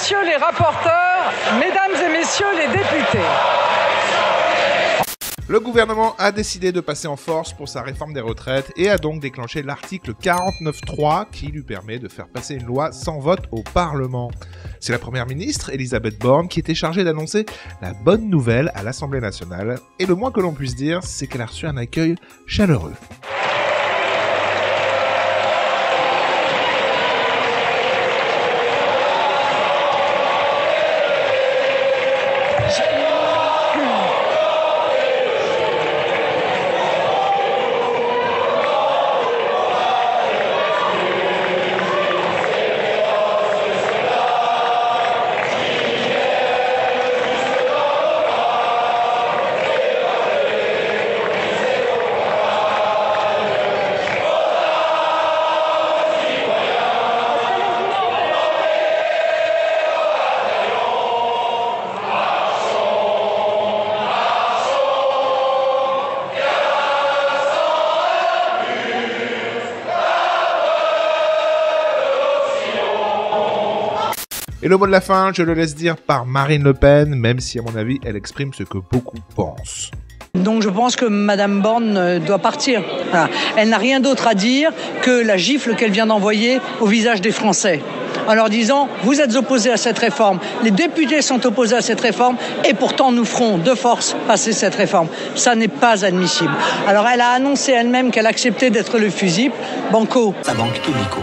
messieurs les rapporteurs, mesdames et messieurs les députés. Le gouvernement a décidé de passer en force pour sa réforme des retraites et a donc déclenché l'article 49.3 qui lui permet de faire passer une loi sans vote au Parlement. C'est la première ministre, Elisabeth Borne, qui était chargée d'annoncer la bonne nouvelle à l'Assemblée nationale. Et le moins que l'on puisse dire, c'est qu'elle a reçu un accueil chaleureux. Et le mot de la fin, je le laisse dire par Marine Le Pen, même si à mon avis, elle exprime ce que beaucoup pensent. Donc je pense que Madame Borne doit partir. Voilà. Elle n'a rien d'autre à dire que la gifle qu'elle vient d'envoyer au visage des Français. En leur disant, vous êtes opposés à cette réforme, les députés sont opposés à cette réforme, et pourtant nous ferons de force passer cette réforme. Ça n'est pas admissible. Alors elle a annoncé elle-même qu'elle acceptait d'être le fusible. Banco. Ça banque tout, Nico.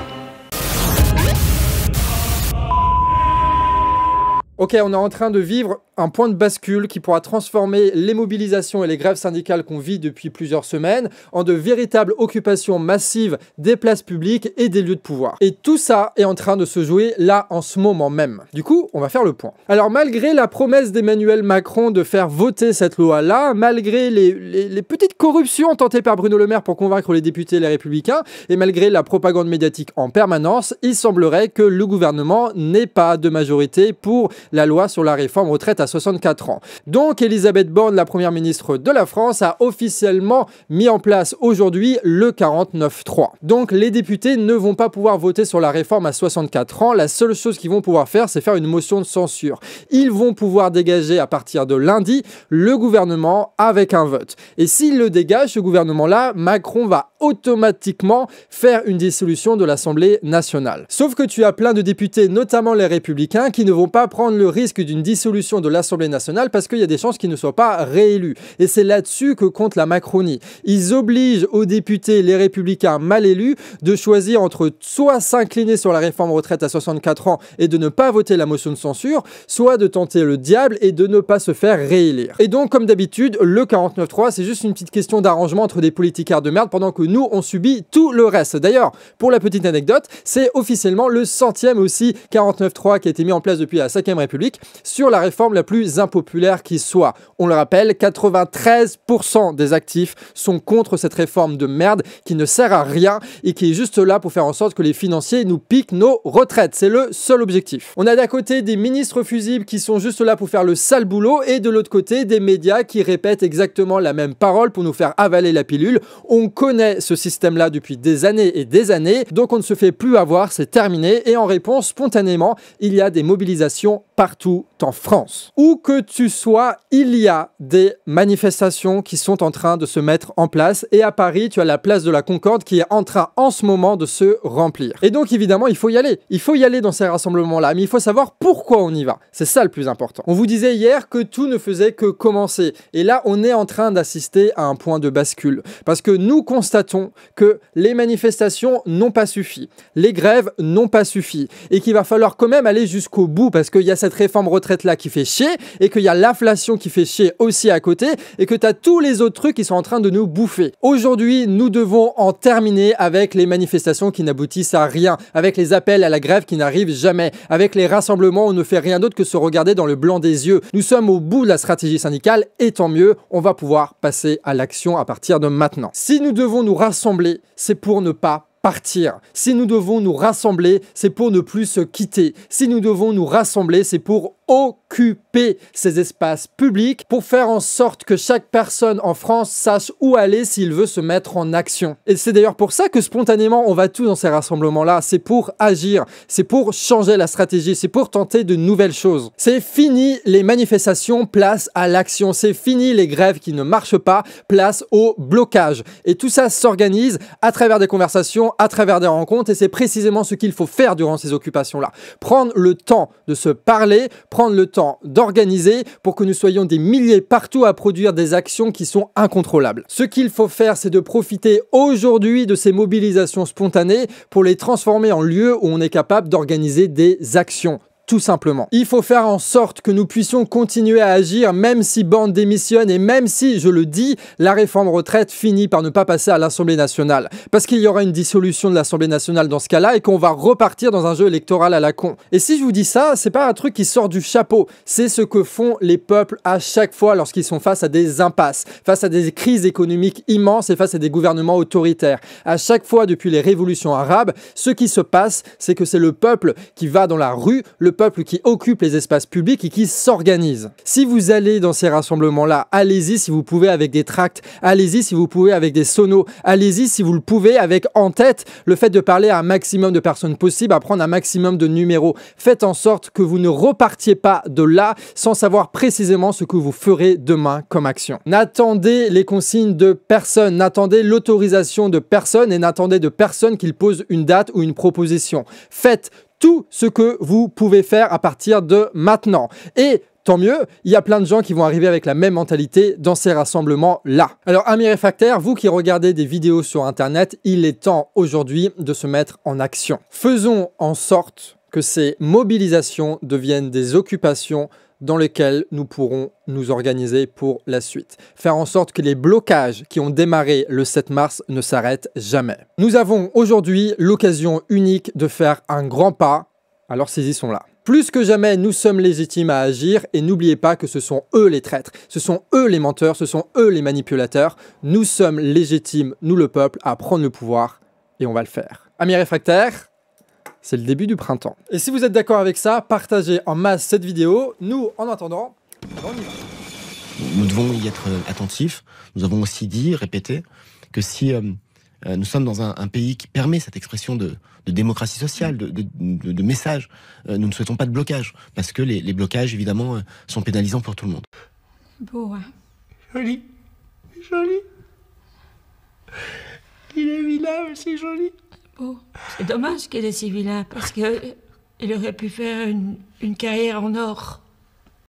Ok, on est en train de vivre un point de bascule qui pourra transformer les mobilisations et les grèves syndicales qu'on vit depuis plusieurs semaines en de véritables occupations massives des places publiques et des lieux de pouvoir. Et tout ça est en train de se jouer là en ce moment même. Du coup, on va faire le point. Alors malgré la promesse d'Emmanuel Macron de faire voter cette loi-là, malgré les petites corruptions tentées par Bruno Le Maire pour convaincre les députés et les républicains, et malgré la propagande médiatique en permanence, il semblerait que le gouvernement n'ait pas de majorité pour la loi sur la réforme retraite à 64 ans. Donc Elisabeth Borne, la première ministre de la France, a officiellement mis en place aujourd'hui le 49.3. Donc les députés ne vont pas pouvoir voter sur la réforme à 64 ans. La seule chose qu'ils vont pouvoir faire, c'est faire une motion de censure. Ils vont pouvoir dégager à partir de lundi le gouvernement avec un vote. Et s'il le dégage, ce gouvernement-là, Macron va automatiquement faire une dissolution de l'Assemblée nationale. Sauf que tu as plein de députés, notamment les Républicains, qui ne vont pas prendre le risque d'une dissolution de l'Assemblée nationale parce qu'il y a des chances qu'ils ne soient pas réélus. Et c'est là-dessus que compte la Macronie. Ils obligent aux députés, les Républicains mal élus, de choisir entre soit s'incliner sur la réforme retraite à 64 ans et de ne pas voter la motion de censure, soit de tenter le diable et de ne pas se faire réélire. Et donc, comme d'habitude, le 49.3, c'est juste une petite question d'arrangement entre des politicards de merde pendant que nous, on subit tout le reste. D'ailleurs, pour la petite anecdote, c'est officiellement le 100e aussi 49.3 qui a été mis en place depuis la 5e République sur la réforme la plus impopulaire qui soit. On le rappelle, 93% des actifs sont contre cette réforme de merde qui ne sert à rien et qui est juste là pour faire en sorte que les financiers nous piquent nos retraites. C'est le seul objectif. On a d'un côté des ministres fusibles qui sont juste là pour faire le sale boulot et de l'autre côté des médias qui répètent exactement la même parole pour nous faire avaler la pilule. On connaît ce système-là depuis des années, donc on ne se fait plus avoir, c'est terminé. Et en réponse, spontanément, il y a des mobilisations partout en France. Où que tu sois, il y a des manifestations qui sont en train de se mettre en place. Et à Paris, tu as la place de la Concorde qui est en train en ce moment de se remplir. Et donc évidemment, il faut y aller. Il faut y aller dans ces rassemblements-là. Mais il faut savoir pourquoi on y va. C'est ça le plus important. On vous disait hier que tout ne faisait que commencer. Et là, on est en train d'assister à un point de bascule. Parce que nous constatons que les manifestations n'ont pas suffi. Les grèves n'ont pas suffi. Et qu'il va falloir quand même aller jusqu'au bout parce qu'il y a cette réforme retraite-là qui fait chier et qu'il y a l'inflation qui fait chier aussi à côté et que tu as tous les autres trucs qui sont en train de nous bouffer. Aujourd'hui, nous devons en terminer avec les manifestations qui n'aboutissent à rien, avec les appels à la grève qui n'arrivent jamais, avec les rassemblements où on ne fait rien d'autre que se regarder dans le blanc des yeux. Nous sommes au bout de la stratégie syndicale et tant mieux, on va pouvoir passer à l'action à partir de maintenant. Si nous devons nous rassembler, c'est pour ne pas partir. Si nous devons nous rassembler, c'est pour ne plus se quitter. Si nous devons nous rassembler, c'est pour occuper ces espaces publics pour faire en sorte que chaque personne en France sache où aller s'il veut se mettre en action. Et c'est d'ailleurs pour ça que spontanément on va tous dans ces rassemblements-là, c'est pour agir, c'est pour changer la stratégie, c'est pour tenter de nouvelles choses. C'est fini les manifestations, place à l'action, c'est fini les grèves qui ne marchent pas, place au blocage. Et tout ça s'organise à travers des conversations, à travers des rencontres, et c'est précisément ce qu'il faut faire durant ces occupations-là. Prendre le temps de se parler, prendre le temps d'organiser pour que nous soyons des milliers partout à produire des actions qui sont incontrôlables. Ce qu'il faut faire, c'est de profiter aujourd'hui de ces mobilisations spontanées pour les transformer en lieux où on est capable d'organiser des actions. Tout simplement. Il faut faire en sorte que nous puissions continuer à agir même si Borne démissionne et même si, je le dis, la réforme retraite finit par ne pas passer à l'Assemblée nationale. Parce qu'il y aura une dissolution de l'Assemblée nationale dans ce cas-là et qu'on va repartir dans un jeu électoral à la con. Et si je vous dis ça, c'est pas un truc qui sort du chapeau. C'est ce que font les peuples à chaque fois lorsqu'ils sont face à des impasses, face à des crises économiques immenses et face à des gouvernements autoritaires. À chaque fois depuis les révolutions arabes, ce qui se passe, c'est que c'est le peuple qui va dans la rue, le peuple qui occupe les espaces publics et qui s'organise. Si vous allez dans ces rassemblements-là, allez-y si vous pouvez avec des tracts, allez-y si vous pouvez avec des sonos, allez-y si vous le pouvez avec en tête le fait de parler à un maximum de personnes possible, à prendre un maximum de numéros. Faites en sorte que vous ne repartiez pas de là sans savoir précisément ce que vous ferez demain comme action. N'attendez les consignes de personne, n'attendez l'autorisation de personne et n'attendez de personne qu'il pose une date ou une proposition. Faites tout ce que vous pouvez faire à partir de maintenant. Et tant mieux, il y a plein de gens qui vont arriver avec la même mentalité dans ces rassemblements-là. Alors, amis réfractaires, vous qui regardez des vidéos sur Internet, il est temps aujourd'hui de se mettre en action. Faisons en sorte que ces mobilisations deviennent des occupations dans lesquelles nous pourrons nous organiser pour la suite. Faire en sorte que les blocages qui ont démarré le 7 mars ne s'arrêtent jamais. Nous avons aujourd'hui l'occasion unique de faire un grand pas, alors saisissons-la. Plus que jamais, nous sommes légitimes à agir et n'oubliez pas que ce sont eux les traîtres, ce sont eux les menteurs, ce sont eux les manipulateurs. Nous sommes légitimes, nous le peuple, à prendre le pouvoir et on va le faire. Amis réfractaires, c'est le début du printemps. Et si vous êtes d'accord avec ça, partagez en masse cette vidéo. Nous, en attendant, on y va. Nous devons y être attentifs. Nous avons aussi dit, répété, que si nous sommes dans un pays qui permet cette expression de démocratie sociale, de message, nous ne souhaitons pas de blocage. Parce que les blocages, évidemment, sont pénalisants pour tout le monde. Beau, hein? Joli. Joli. Il est vilain, mais c'est joli. Beau. C'est dommage qu'il est si vilain, parce qu'il aurait pu faire une carrière en or.